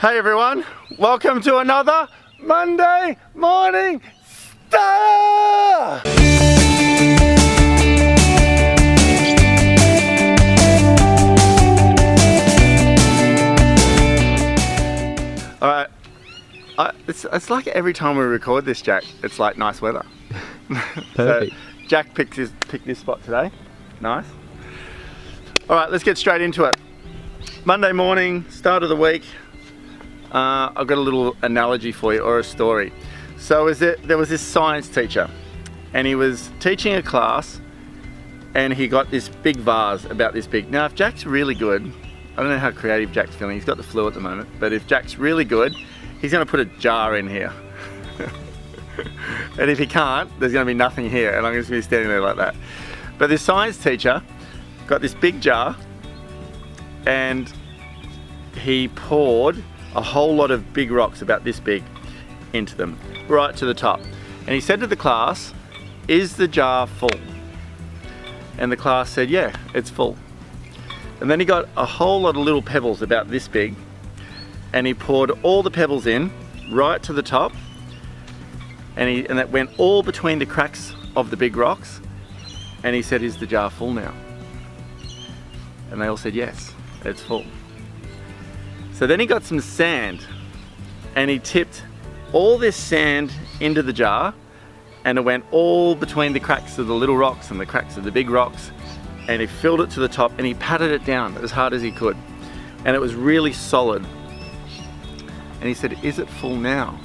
Hey everyone, welcome to another Monday Morning Star! Alright, it's like every time we record this, Jack, it's like nice weather. Perfect. So Jack picked this spot today. Nice. Alright, let's get straight into it. Monday morning, start of the week. I've got a little analogy for you, or a story. So there was this science teacher, and he was teaching a class, and he got this big vase about this big. Now if Jack's really good, I don't know how creative Jack's feeling, he's got the flu at the moment, but if Jack's really good, he's going to put a jar in here. And if he can't, there's going to be nothing here, and I'm just going to be standing there like that. But this science teacher got this big jar, and he poured a whole lot of big rocks about this big into them, right to the top. And he said to the class, "Is the jar full?" And the class said, "Yeah, it's full." And then he got a whole lot of little pebbles about this big, and he poured all the pebbles in right to the top, and that went all between the cracks of the big rocks. And he said, "Is the jar full now?" And they all said, "Yes, it's full." So then he got some sand, and he tipped all this sand into the jar, and it went all between the cracks of the little rocks and the cracks of the big rocks, and he filled it to the top, and he patted it down as hard as he could, and it was really solid. And he said, "Is it full now?"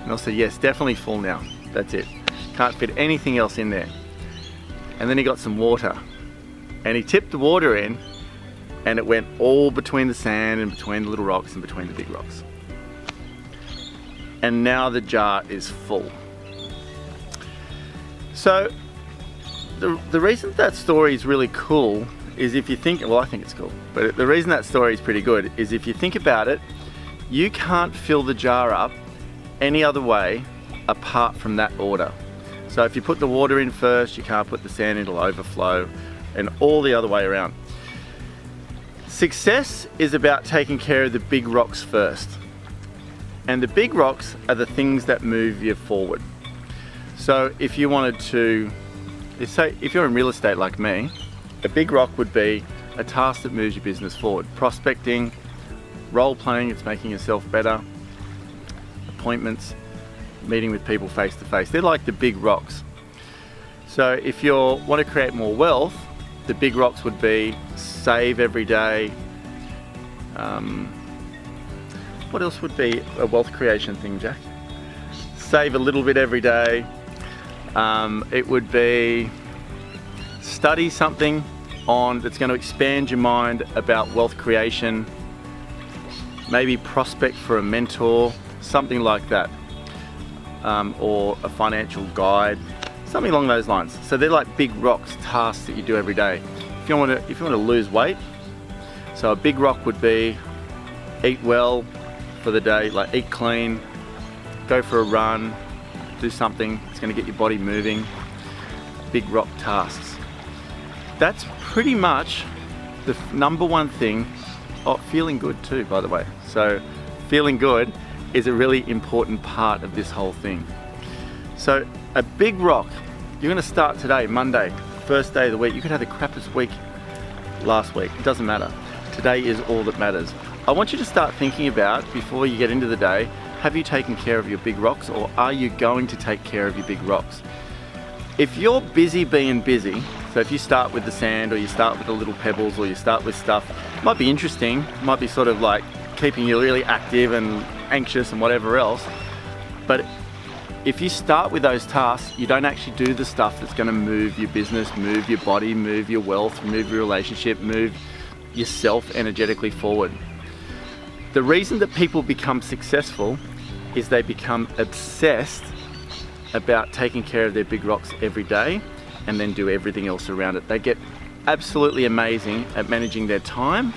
And I said, "Yes, definitely full now. That's it. Can't fit anything else in there." And then he got some water, and he tipped the water in, and it went all between the sand and between the little rocks and between the big rocks. And now the jar is full. So the reason that story is really cool is if you think, well, I think it's cool, but the reason that story is pretty good is if you think about it, you can't fill the jar up any other way apart from that order. So if you put the water in first, you can't put the sand in, it'll overflow, and all the other way around. Success is about taking care of the big rocks first. And the big rocks are the things that move you forward. So if you wanted to, say if you're in real estate like me, a big rock would be a task that moves your business forward. Prospecting, role playing, it's making yourself better, appointments, meeting with people face to face. They're like the big rocks. So if you want to create more wealth, the big rocks would be save every day. What else would be a wealth creation thing, Jack? Save a little bit every day. It would be study something that's going to expand your mind about wealth creation. Maybe prospect for a mentor, something like that. Or a financial guide. Something along those lines. So they're like big rocks, tasks that you do every day. If you want to lose weight, so a big rock would be eat well for the day, like eat clean, go for a run, do something that's going to get your body moving. Big rock tasks. That's pretty much the number one thing. Oh, feeling good too, by the way. So feeling good is a really important part of this whole thing. So a big rock, you're going to start today, Monday, first day of the week. You could have the crappiest week last week, it doesn't matter. Today is all that matters. I want you to start thinking about, before you get into the day, have you taken care of your big rocks, or are you going to take care of your big rocks? If you're busy being busy, so if you start with the sand, or you start with the little pebbles, or you start with stuff, it might be interesting, it might be sort of like keeping you really active and anxious and whatever else, but if you start with those tasks, you don't actually do the stuff that's going to move your business, move your body, move your wealth, move your relationship, move yourself energetically forward. The reason that people become successful is they become obsessed about taking care of their big rocks every day and then do everything else around it. They get absolutely amazing at managing their time,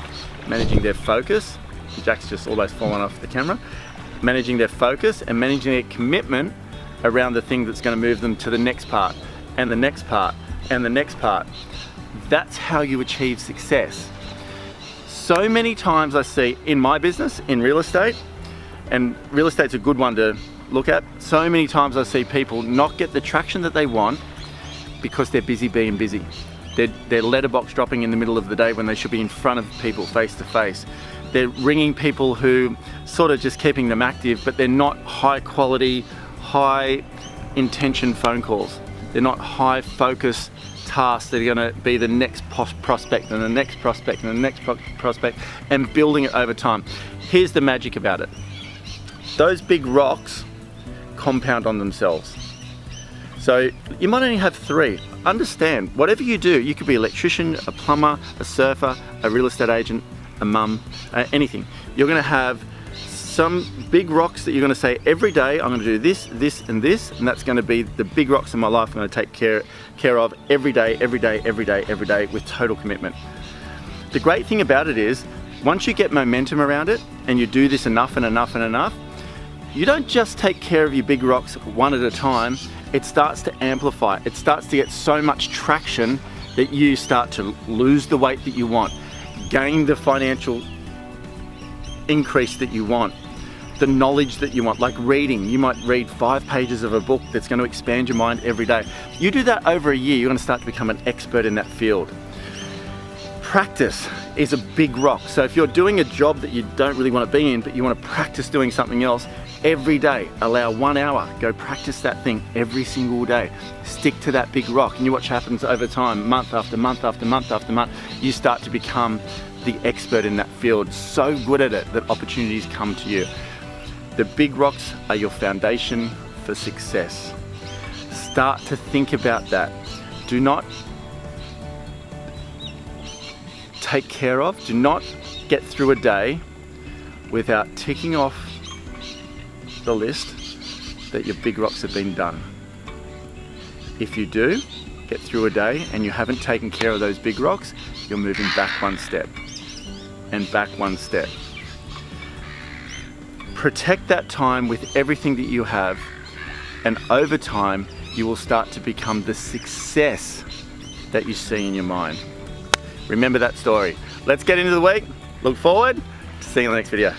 managing their focus. Jack's just almost fallen off the camera. Managing their focus and managing their commitment around the thing that's going to move them to the next part and the next part and the next part. That's how you achieve success. So many times I see in my business, in real estate, and real estate's a good one to look at, so many times I see people not get the traction that they want because they're busy being busy. They're letterbox dropping in the middle of the day when they should be in front of people face to face. They're ringing people who sort of just keeping them active, but they're not high quality, high intention phone calls. They're not high focus tasks that are going to be the next prospect and the next prospect and the next prospect, and building it over time. Here's the magic about it. Those big rocks compound on themselves. So you might only have 3. Understand, whatever you do, you could be an electrician, a plumber, a surfer, a real estate agent, a mum, anything. You're going to have some big rocks that you're going to say every day, I'm going to do this, this, and this, and that's going to be the big rocks in my life I'm going to take care of every day, every day, every day, every day, with total commitment. The great thing about it is, once you get momentum around it, and you do this enough and enough and enough, you don't just take care of your big rocks one at a time. It starts to amplify. It starts to get so much traction that you start to lose the weight that you want, gain the financial increase that you want, the knowledge that you want. Like reading, you might read 5 pages of a book that's going to expand your mind every day. You do that over a year, you're going to start to become an expert in that field. Practice is a big rock. So if you're doing a job that you don't really want to be in, but you want to practice doing something else, every day, allow 1 hour, go practice that thing every single day. Stick to that big rock, and you watch what happens over time, month after month after month after month. You start to become the expert in that field, so good at it that opportunities come to you. The big rocks are your foundation for success. Start to think about that. Do not take care of, do not get through a day without ticking off the list that your big rocks have been done. If you do get through a day and you haven't taken care of those big rocks, you're moving back 1 step and back 1 step. Protect that time with everything that you have, and over time you will start to become the success that you see in your mind. Remember that story. Let's get into the week. Look forward to seeing you in the next video.